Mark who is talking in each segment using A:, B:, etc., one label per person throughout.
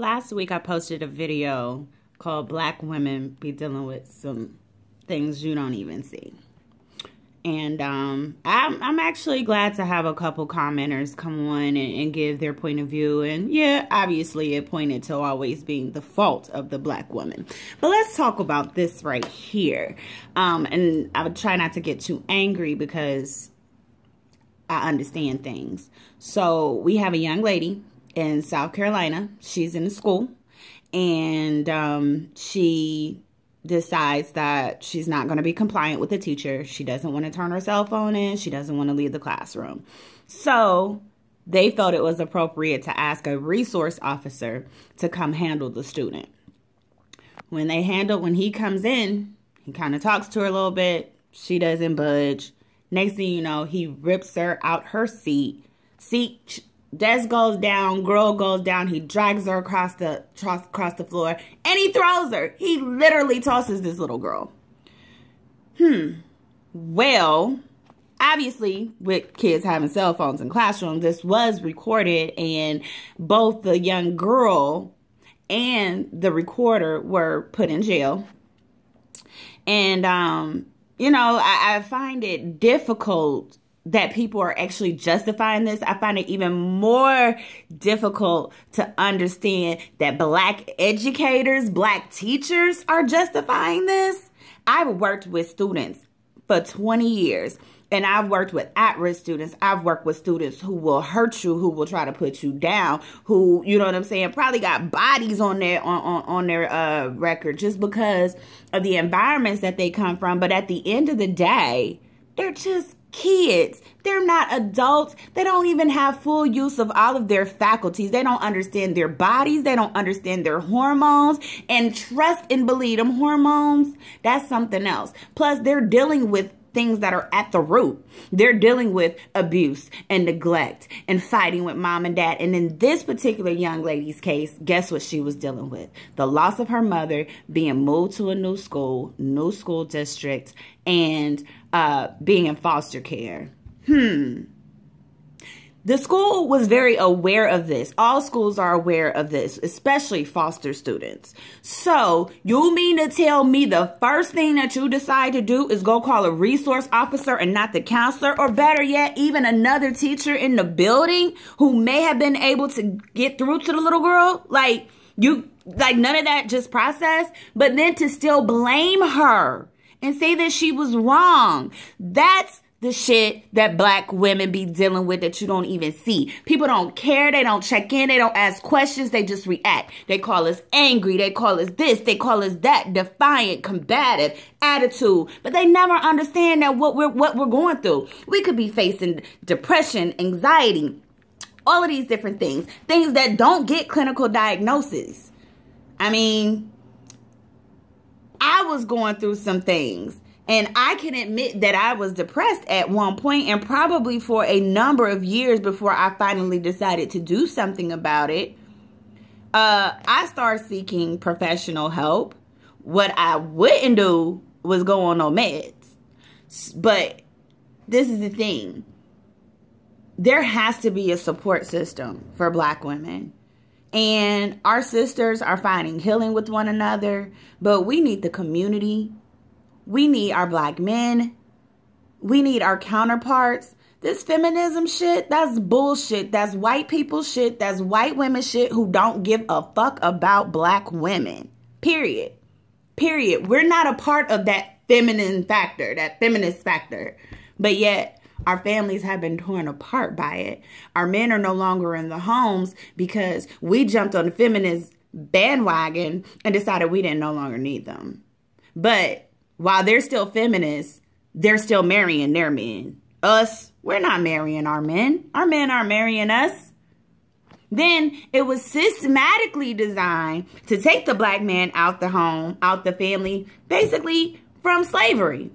A: Last week I posted a video called Black Women Be Dealing with Some Things You Don't Even See. And I'm actually glad to have a couple commenters come on and give their point of view. And yeah, obviously it pointed to always being the fault of the Black woman. But let's talk about this right here. And I would try not to get too angry because I understand things. So we have a young lady in South Carolina. She's in the school, and she decides that she's not going to be compliant with the teacher. She doesn't want to turn her cell phone in. She doesn't want to leave the classroom. So they felt it was appropriate to ask a resource officer to come handle the student. When he comes in, he kind of talks to her a little bit. She doesn't budge. Next thing you know, he rips her out her seat. Desk goes down, girl goes down. He drags her across the floor, and he throws her. He literally tosses this little girl. Well, obviously, with kids having cell phones in classrooms, this was recorded, and both the young girl and the recorder were put in jail. And, you know, I find it difficult that people are actually justifying this. I find it even more difficult to understand that Black educators, Black teachers are justifying this. I've worked with students for 20 years, and I've worked with at-risk students. I've worked with students who will hurt you, who will try to put you down, who, you know what I'm saying, probably got bodies on their record just because of the environments that they come from. But at the end of the day, they're just kids. They're not adults. They don't even have full use of all of their faculties. They don't understand their bodies. They don't understand their hormones. And trust and believe them, hormones, that's something else. Plus, they're dealing with things that are at the root. They're dealing with abuse and neglect and fighting with mom and dad. And in this particular young lady's case, guess what she was dealing with? The loss of her mother, being moved to a new school district, and being in foster care. The school was very aware of this. All schools are aware of this, especially foster students. So you mean to tell me the first thing that you decide to do is go call a resource officer and not the counselor, or better yet, even another teacher in the building who may have been able to get through to the little girl? Like none of that just processed, but then to still blame her and say that she was wrong. That's the shit that Black women be dealing with that you don't even see. People don't care. They don't check in. They don't ask questions. They just react. They call us angry. They call us this. They call us that. Defiant, combative, attitude. But they never understand that what we're going through. We could be facing depression, anxiety, all of these different things. Things that don't get clinical diagnoses. I mean, I was going through some things, and I can admit that I was depressed at one point, and probably for a number of years before I finally decided to do something about it. I started seeking professional help. What I wouldn't do was go on no meds. But this is the thing. There has to be a support system for Black women. And our sisters are finding healing with one another, but we need the community. We need our Black men. We need our counterparts. This feminism shit, that's bullshit. That's white people shit. That's white women shit who don't give a fuck about Black women. Period. We're not a part of that feminine factor, that feminist factor. But yet, our families have been torn apart by it. Our men are no longer in the homes because we jumped on the feminist bandwagon and decided we didn't no longer need them. But while they're still feminists, they're still marrying their men. Us, we're not marrying our men. Our men aren't marrying us. Then it was systematically designed to take the Black man out the home, out the family, basically from slavery.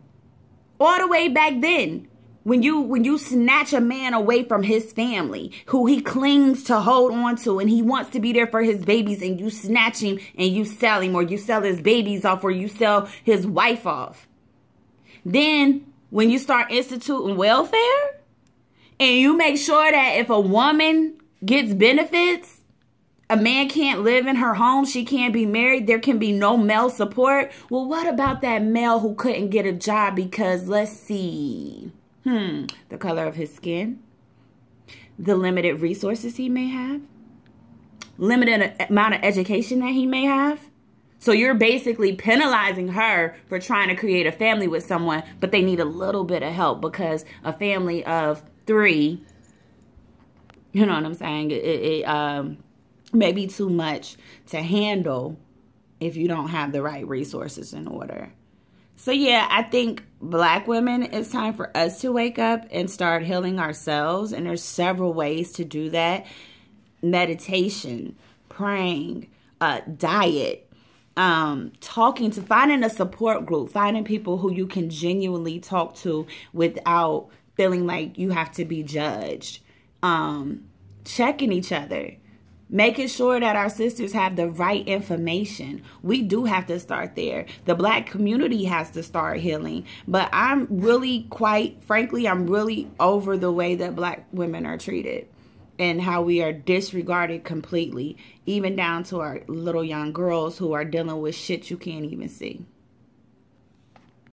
A: All the way back then. When you snatch a man away from his family, who he clings to hold on to, and he wants to be there for his babies, and you snatch him and you sell him, or you sell his babies off, or you sell his wife off. Then when you start instituting welfare, and you make sure that if a woman gets benefits, A man can't live in her home. She can't be married. There can be no male support. Well, what about that male who couldn't get a job because, let's see, the color of his skin, the limited resources he may have, limited amount of education that he may have? So you're basically penalizing her for trying to create a family with someone, but they need a little bit of help because a family of 3, you know what I'm saying, it may be too much to handle if you don't have the right resources in order. So yeah, I think Black women, it's time for us to wake up and start healing ourselves. And there's several ways to do that. Meditation, praying, diet, finding a support group, finding people who you can genuinely talk to without feeling like you have to be judged, checking each other, making sure that our sisters have the right information. We do have to start there. The Black community has to start healing. But I'm really, quite frankly, I'm really over the way that Black women are treated and how we are disregarded completely, even down to our little young girls who are dealing with shit you can't even see.